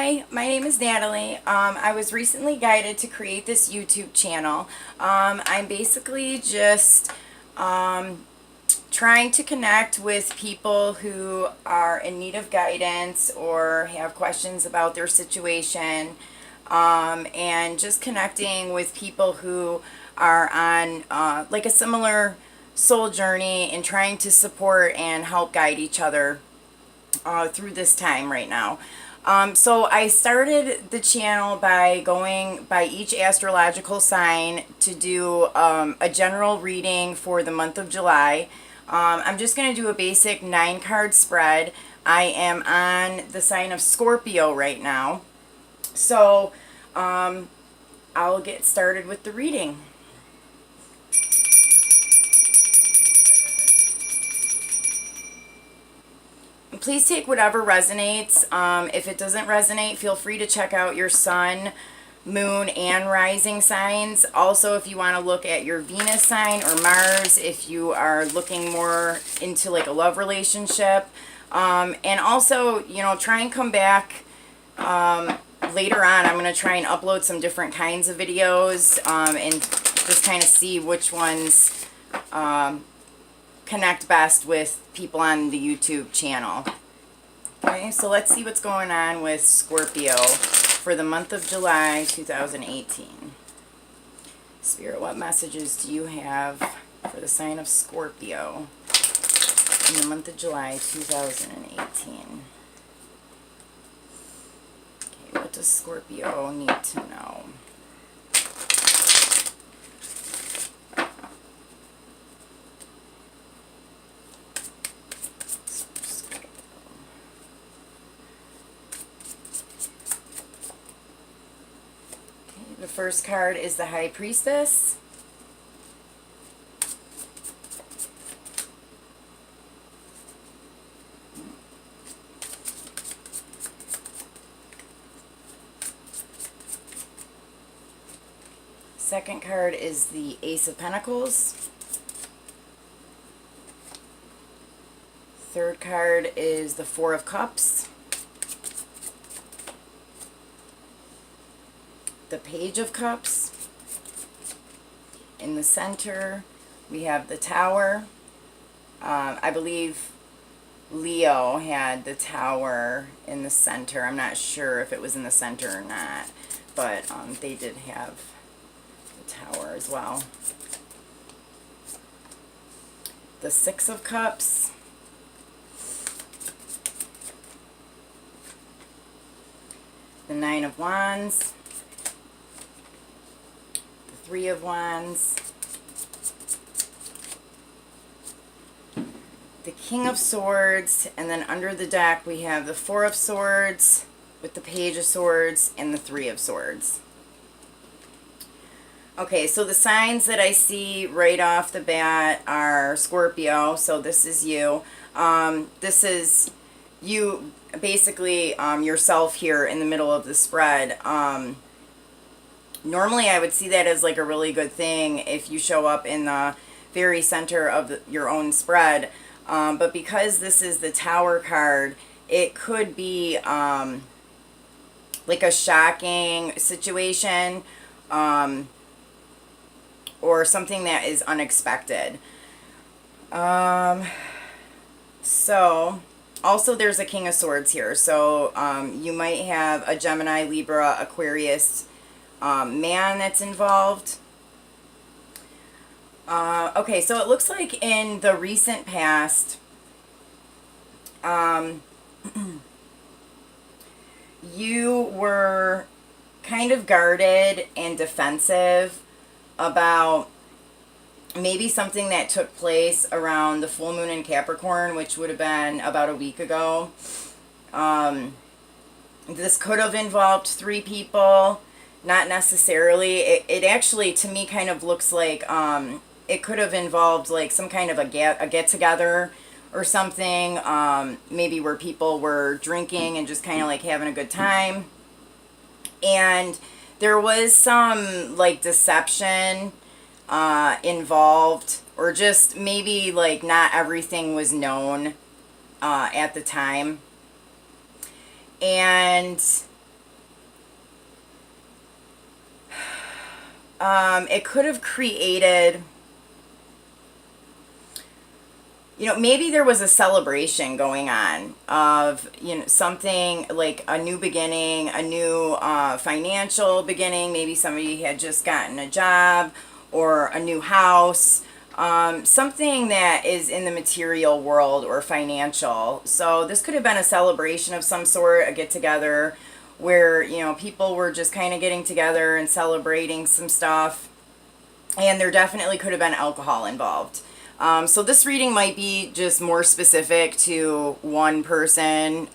Hi, my name is Natalie. I was recently guided to create this YouTube channel. I'm basically just trying to connect with people who are in need of guidance or have questions about their situation, and just connecting with people who are on like a similar soul journey and trying to support and help guide each other through this time right now. So I started the channel by going by each astrological sign to do a general reading for the month of July. I'm just going to do a basic 9-card spread. I am on the sign of Scorpio right now. So I'll get started with the reading. Please take whatever resonates. If it doesn't resonate, feel free to check out your sun, moon, and rising signs. Also, if you want to look at your Venus sign or Mars, if you are looking more into like a love relationship. And also, you know, try and come back later on. I'm going to try and upload some different kinds of videos and just kind of see which ones connect best with people on the YouTube channel. Okay, so let's see what's going on with Scorpio for the month of July 2018. Spirit, what messages do you have for the sign of Scorpio in the month of July 2018? Okay, what does Scorpio need to know? The first card is the High Priestess. Second card is the Ace of Pentacles. Third card is the Four of Cups. The Page of Cups. In the center, we have the Tower. I believe Leo had the Tower in the center. I'm not sure if it was in the center or not, but they did have the Tower as well. The Six of Cups. The Nine of Wands. Three of Wands, the King of Swords, and then under the deck we have the Four of Swords with the Page of Swords and the Three of Swords. Okay, so the signs that I see right off the bat are Scorpio, so this is you. This is you, basically yourself here in the middle of the spread. Normally, I would see that as like a really good thing if you show up in the very center of your own spread. But because this is the Tower card, it could be like a shocking situation or something that is unexpected. So, also there's a King of Swords here. So you might have a Gemini, Libra, Aquarius man that's involved. Okay, so it looks like in the recent past, you were kind of guarded and defensive about maybe something that took place around the full moon in Capricorn, which would have been about a week ago. This could have involved 3 people. Not necessarily. It actually, to me, kind of looks like it could have involved like some kind of a get-together or something, maybe where people were drinking and just kind of like having a good time. And there was some like deception involved, or just maybe like not everything was known at the time. And it could have created, maybe there was a celebration going on of, something like a new beginning, a new financial beginning. Maybe somebody had just gotten a job or a new house, something that is in the material world or financial. So this could have been a celebration of some sort, a get together where, people were just kind of getting together and celebrating some stuff. And there definitely could have been alcohol involved. So this reading might be just more specific to one person.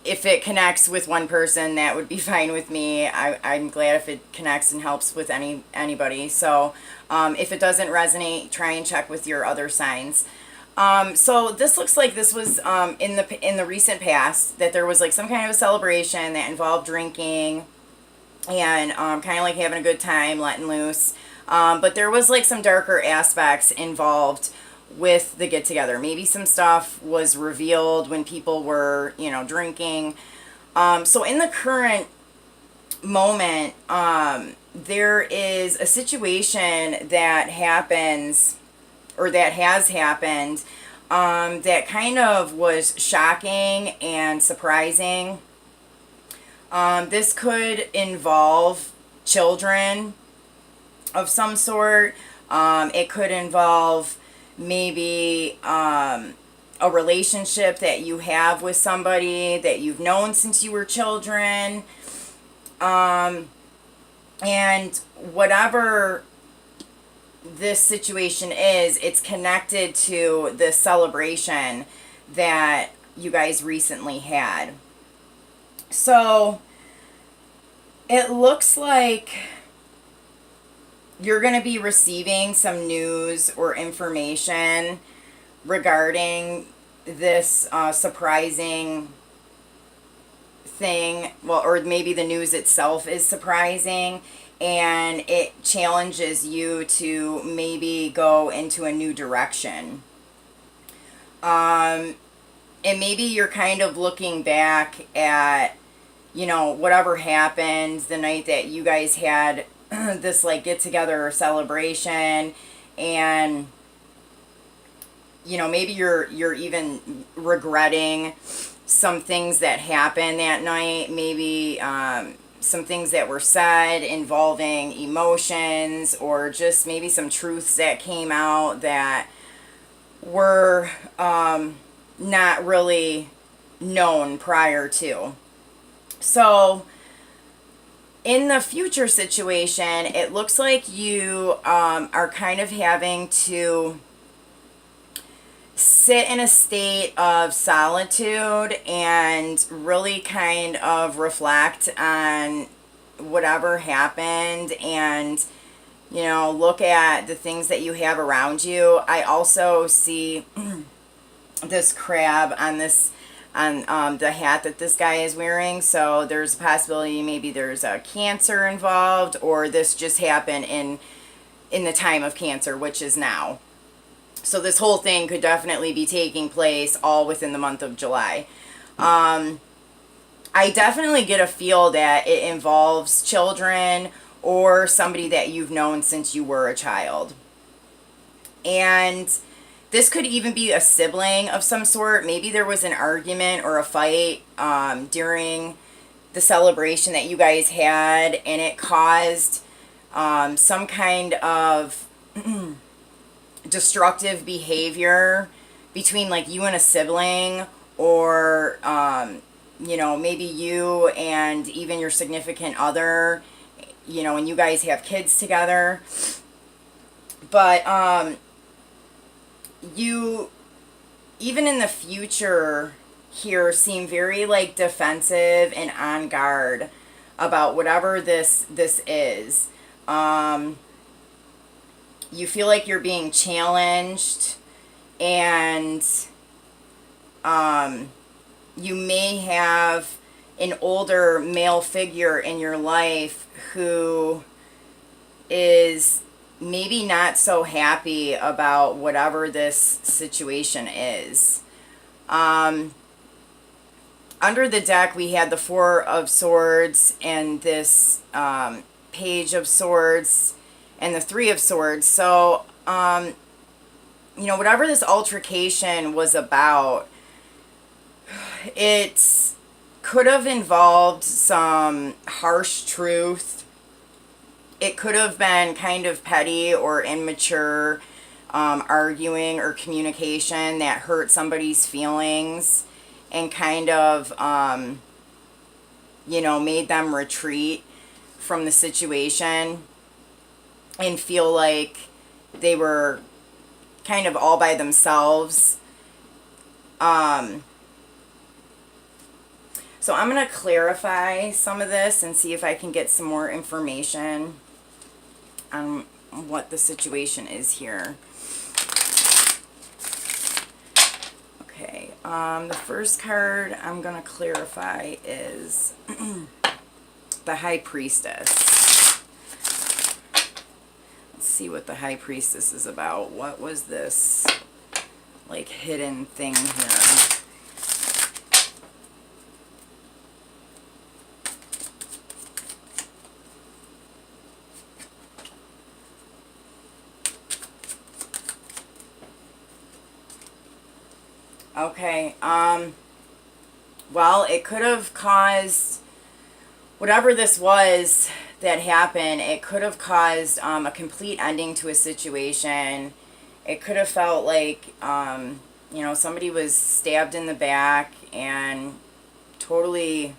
If it connects with one person, that would be fine with me. I'm glad if it connects and helps with anybody. So if it doesn't resonate, try and check with your other signs. So this looks like this was in the recent past, that there was like some kind of a celebration that involved drinking and kind of like having a good time, letting loose. But there was like some darker aspects involved with the get together. Maybe some stuff was revealed when people were, drinking. So in the current moment, there is a situation that happens, or that has happened, that kind of was shocking and surprising. This could involve children of some sort. It could involve maybe a relationship that you have with somebody that you've known since you were children. And whatever this situation is, it's connected to the celebration that you guys recently had. So it looks like you're going to be receiving some news or information regarding this surprising thing. Well, or maybe the news itself is surprising, and it challenges you to maybe go into a new direction. And maybe you're kind of looking back at, whatever happened the night that you guys had this like get together or celebration, and maybe you're even regretting some things that happened that night. Maybe some things that were said involving emotions, or just maybe some truths that came out that were not really known prior to. So in the future situation, it looks like you are kind of having to sit in a state of solitude and really kind of reflect on whatever happened, and look at the things that you have around you. I also see this crab on the hat that this guy is wearing. So there's a possibility maybe there's a cancer involved, or this just happened in the time of Cancer, which is now. So this whole thing could definitely be taking place all within the month of July. I definitely get a feel that it involves children or somebody that you've known since you were a child. And this could even be a sibling of some sort. Maybe there was an argument or a fight during the celebration that you guys had, and it caused some kind of destructive behavior between like you and a sibling, or maybe you and even your significant other, and you guys have kids together. But you, even in the future here, seem very like defensive and on guard about whatever this is. You feel like you're being challenged, and you may have an older male figure in your life who is maybe not so happy about whatever this situation is. Under the deck, we had the Four of Swords and this Page of Swords and the Three of Swords. So, you know, whatever this altercation was about, it could have involved some harsh truth. It could have been kind of petty or immature arguing or communication that hurt somebody's feelings and kind of, you know, made them retreat from the situation and feel like they were kind of all by themselves. So I'm going to clarify some of this and see if I can get some more information on what the situation is here. Okay, the first card I'm going to clarify is the High Priestess. Let's see what the High Priestess is about. What was this, like, hidden thing here? Okay, well, it could have caused, whatever this was that happened, it could have caused a complete ending to a situation. It could have felt like, you know, somebody was stabbed in the back and totally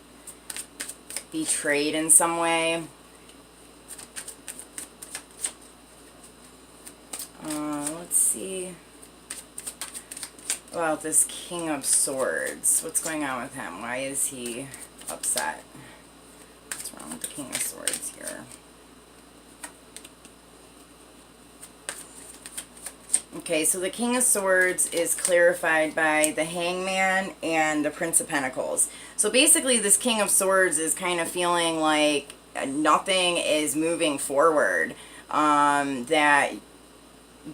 betrayed in some way. Let's see. Well, this King of Swords. What's going on with him? Why is he upset? What's wrong with the King of Swords here? Okay, so the King of Swords is clarified by the Hangman and the Prince of Pentacles. So basically this King of Swords is kind of feeling like nothing is moving forward.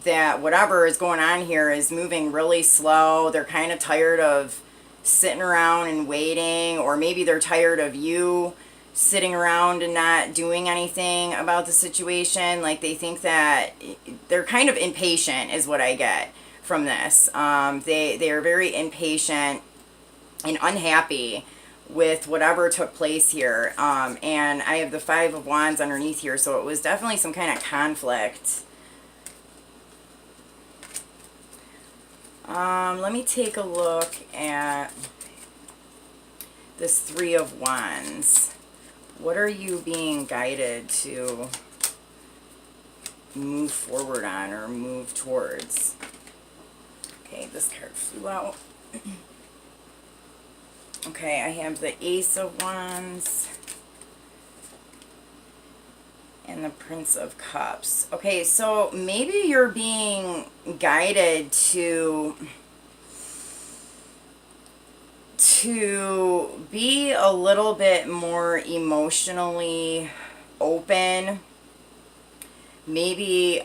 That whatever is going on here is moving really slow. They're kind of tired of sitting around and waiting, or maybe they're tired of you sitting around and not doing anything about the situation. Like, they think that they're kind of impatient is what I get from this. They are very impatient and unhappy with whatever took place here. And I have the Five of Wands underneath here, so it was definitely some kind of conflict. Let me take a look at this Three of Wands. What are you being guided to move forward on or move towards? Okay, this card flew out. Okay, I have the Ace of Wands and the Prince of Cups. Okay, so maybe you're being guided to be a little bit more emotionally open. Maybe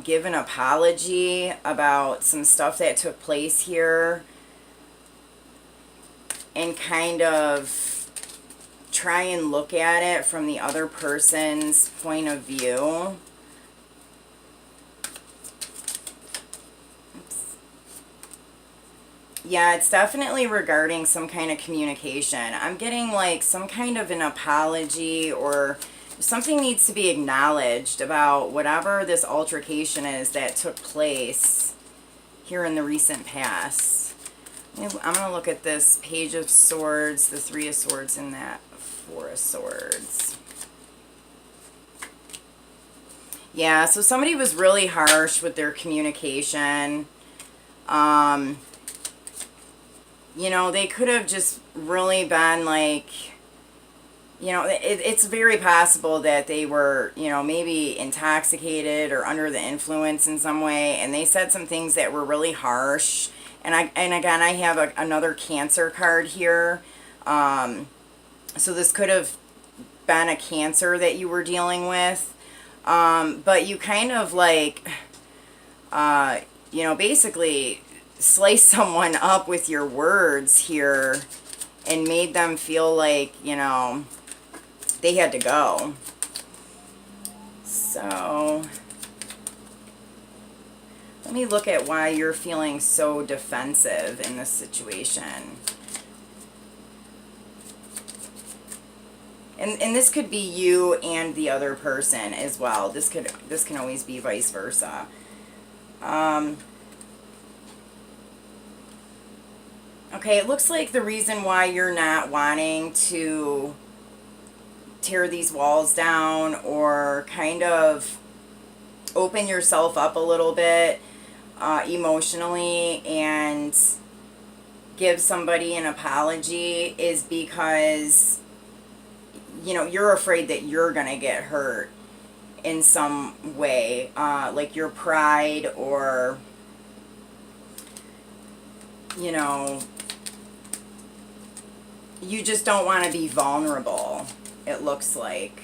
give an apology about some stuff that took place here, and kind of try and look at it from the other person's point of view. Oops. Yeah, it's definitely regarding some kind of communication. I'm getting like some kind of an apology, or something needs to be acknowledged about whatever this altercation is that took place here in the recent past. I'm going to look at this Page of Swords, the Three of Swords, and that Four of Swords. Yeah, so somebody was really harsh with their communication. You know, they could have just really been like, you know, it's very possible that they were, you know, maybe intoxicated or under the influence in some way, and they said some things that were really harsh. And again, I have another Cancer card here. So this could have been a Cancer that you were dealing with. But you kind of like, you know, basically slice someone up with your words here and made them feel like, you know, they had to go. So let me look at why you're feeling so defensive in this situation. And this could be you and the other person as well. This can always be vice versa. Okay, it looks like the reason why you're not wanting to tear these walls down or kind of open yourself up a little bit emotionally and give somebody an apology is because, you know, you're afraid that you're gonna get hurt in some way, like your pride, or, you know, you just don't want to be vulnerable, it looks like.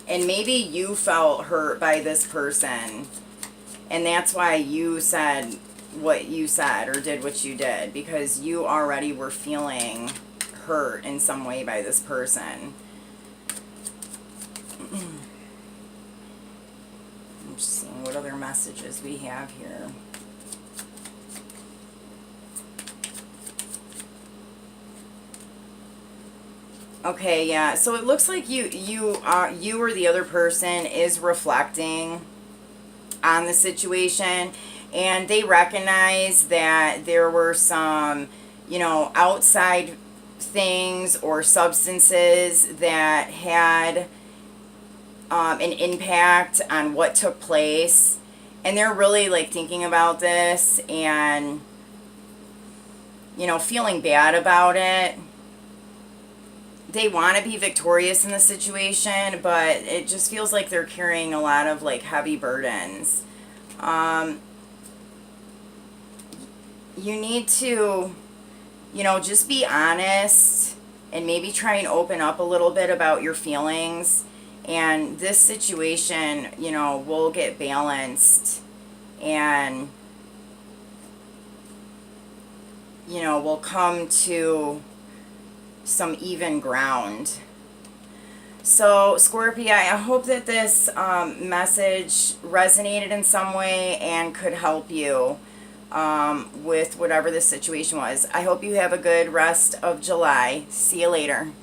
And maybe you felt hurt by this person, and that's why you said what you said or did what you did, because you already were feeling hurt in some way by this person. I'm just seeing what other messages we have here. Okay, yeah. So it looks like you or the other person is reflecting on the situation, and they recognize that there were some, you know, outside things or substances that had an impact on what took place, and they're really like thinking about this and, you know, feeling bad about it. They want to be victorious in the situation, but it just feels like they're carrying a lot of like heavy burdens. You need to, you know, just be honest and maybe try and open up a little bit about your feelings, and this situation, you know, will get balanced, and, you know, will come to some even ground. So Scorpio, I hope that this message resonated in some way and could help you with whatever the situation was. I hope you have a good rest of July. See you later.